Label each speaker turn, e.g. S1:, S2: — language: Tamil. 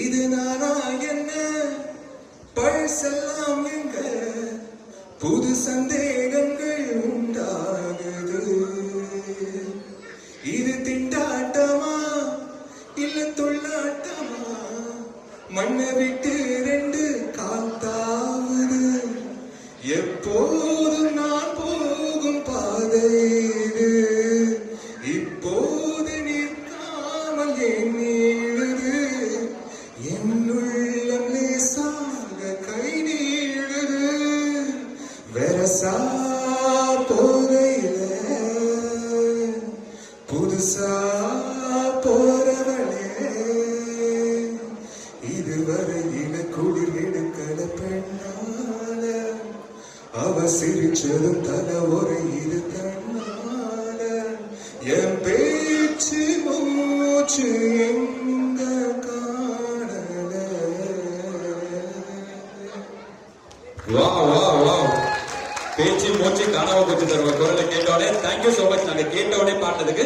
S1: இது நானா என்ன பழசெல்லாம் எங்க புது சந்தேகங்கள் உண்டாகுது. இது திண்டாட்டமா இல்ல தொள்ளாட்டமா மண்ணை விட்டு ரெண்டு காத்தாவுது. எப்போதும் நான் போகும் பாதை இது இப்போது நிற்காமல் ஏன் நீழுது. என்னுள்ளம் லேசாக கை நீழுது. வெரசா போகையில புதுசா போறவளே இதுவரையில குளிர் எடுக்கல பெண்ணால அவ சிரிச்சதும் தலை ஒரு இது தன்னால என் பேச்சு மூச்சு எங்க காணல.
S2: பேச்சு மூச்சு காணாம போச்சு தருவ குரலை கேட்டோடனே தேங்க்யூ சோ மச். நாங்க கேட்டோடனே பாடுறதுக்கு